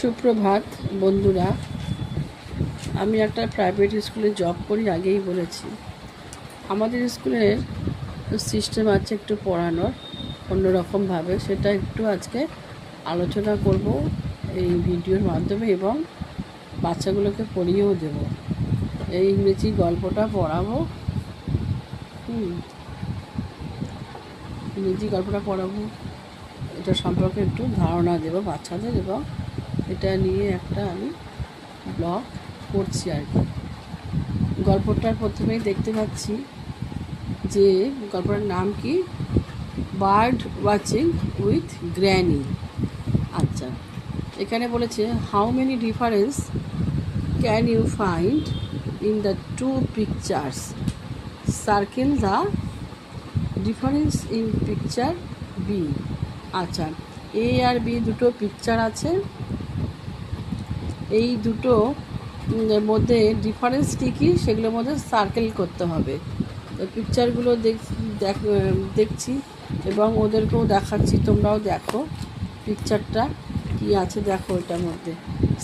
সুপ্রভাত বন্ধুরা। আমি একটা প্রাইভেট স্কুলে জব করি, আগেই বলেছি। আমাদের স্কুলের সিস্টেম আছে একটু পড়ানোর অন্যরকমভাবে, সেটা একটু আজকে আলোচনা করব এই ভিডিওর মাধ্যমে, এবং বাচ্চাগুলোকে পড়িয়েও দেব। এই ইংরেজি গল্পটা পড়াবো, ইংরেজি গল্পটা পড়াবো, এটা সম্পর্কে একটু ধারণা দেব বাচ্চাদের, এবং এটা নিয়ে একটা আমি ব্লগ করছি আর কি। গল্পটার প্রথমেই দেখতে পাচ্ছি যে গল্পটার নাম কি, বার্ড ওয়াচিং উইথ গ্র্যানি। আচ্ছা, এখানে বলেছে how many difference can you find in the two pictures, circle the difference in picture B. আচ্ছা, এ আর বি দুটো পিকচার আছে, এই দুটো মধ্যে ডিফারেন্স কী কী সেগুলোর মধ্যে সার্কেল করতে হবে। তো পিকচারগুলো দেখছি এবং ওদেরকেও দেখাচ্ছি, তোমরাও দেখো পিকচারটা কি আছে, দেখো এটার মধ্যে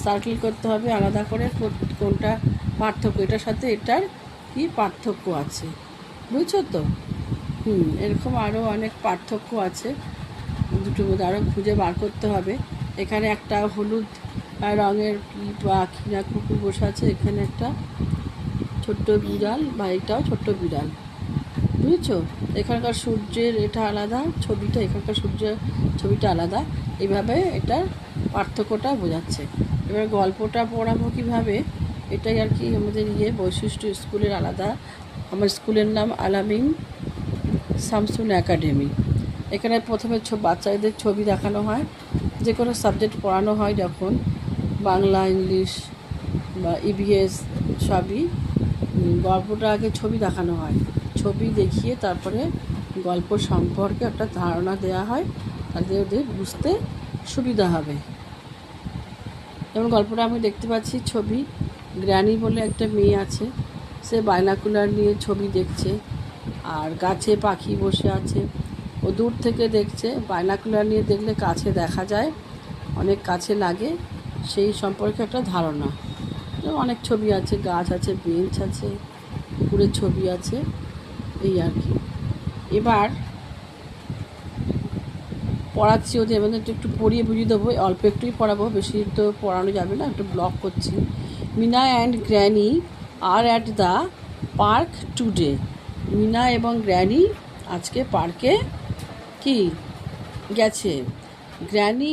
সার্কেল করতে হবে আলাদা করে, কোনটা পার্থক্য, এটার সাথে এটার কি পার্থক্য আছে, বুঝছো তো? এরকম আরও অনেক পার্থক্য আছে, দুটোর মধ্যে আরও খুঁজে বার করতে হবে। এখানে একটা হলুদ রঙের পাখি না কুকুর বসে আছে, এখানে একটা ছোট্ট বিড়াল, বা এটাও ছোট্ট বিড়াল, বুঝেছো? এখানকার সূর্যের এটা আলাদা ছবিটা, এখানকার সূর্যের ছবিটা আলাদা, এইভাবে এটার পার্থক্যটা বোঝাচ্ছে। এবার গল্পটা পড়াবো কীভাবে, এটাই আর কি আমাদের বৈশিষ্ট্য স্কুলের আলাদা। আমার স্কুলের নাম আলামিন শামসুন একাডেমি। এখানে প্রথমে বাচ্চাদের ছবি দেখানো হয়, যে কোনো সাবজেক্ট পড়ানো হয় যখন, বাংলা, ইংলিশ বা ইভিএস সবই। গল্পটা আগে ছবি দেখানো হয়, ছবি দেখিয়ে তারপরে গল্প সম্পর্কে একটা ধারণা দেওয়া হয়, তাতে ওদের বুঝতে সুবিধা হবে। যেমন গল্পটা আমি দেখতে পাচ্ছি, ছবি গ্র্যানি বলে একটা মেয়ে আছে, সে বাইনাকুলার নিয়ে ছবি দেখছে, আর গাছে পাখি বসে আছে, ও দূর থেকে দেখছে। বাইনাকুলার নিয়ে দেখলে কাছে দেখা যায়, অনেক কাছে লাগে, সেই সম্পর্কে একটা ধারণা। অনেক ছবি আছে, গাছ আছে, বেঞ্চ আছে, পুকুরের ছবি আছে, এই আর কি। এবার পড়াচ্ছি ওদের, এবার একটু পড়িয়ে বুঝিয়ে দেবো, অল্প একটুই পড়াবো, বেশি তো পড়ানো যাবে না, একটু ব্লগ করছি। Meena and granny are at the park today. Meena এবং গ্র্যানি আজকে পার্কে কি গেছে। গ্র্যানি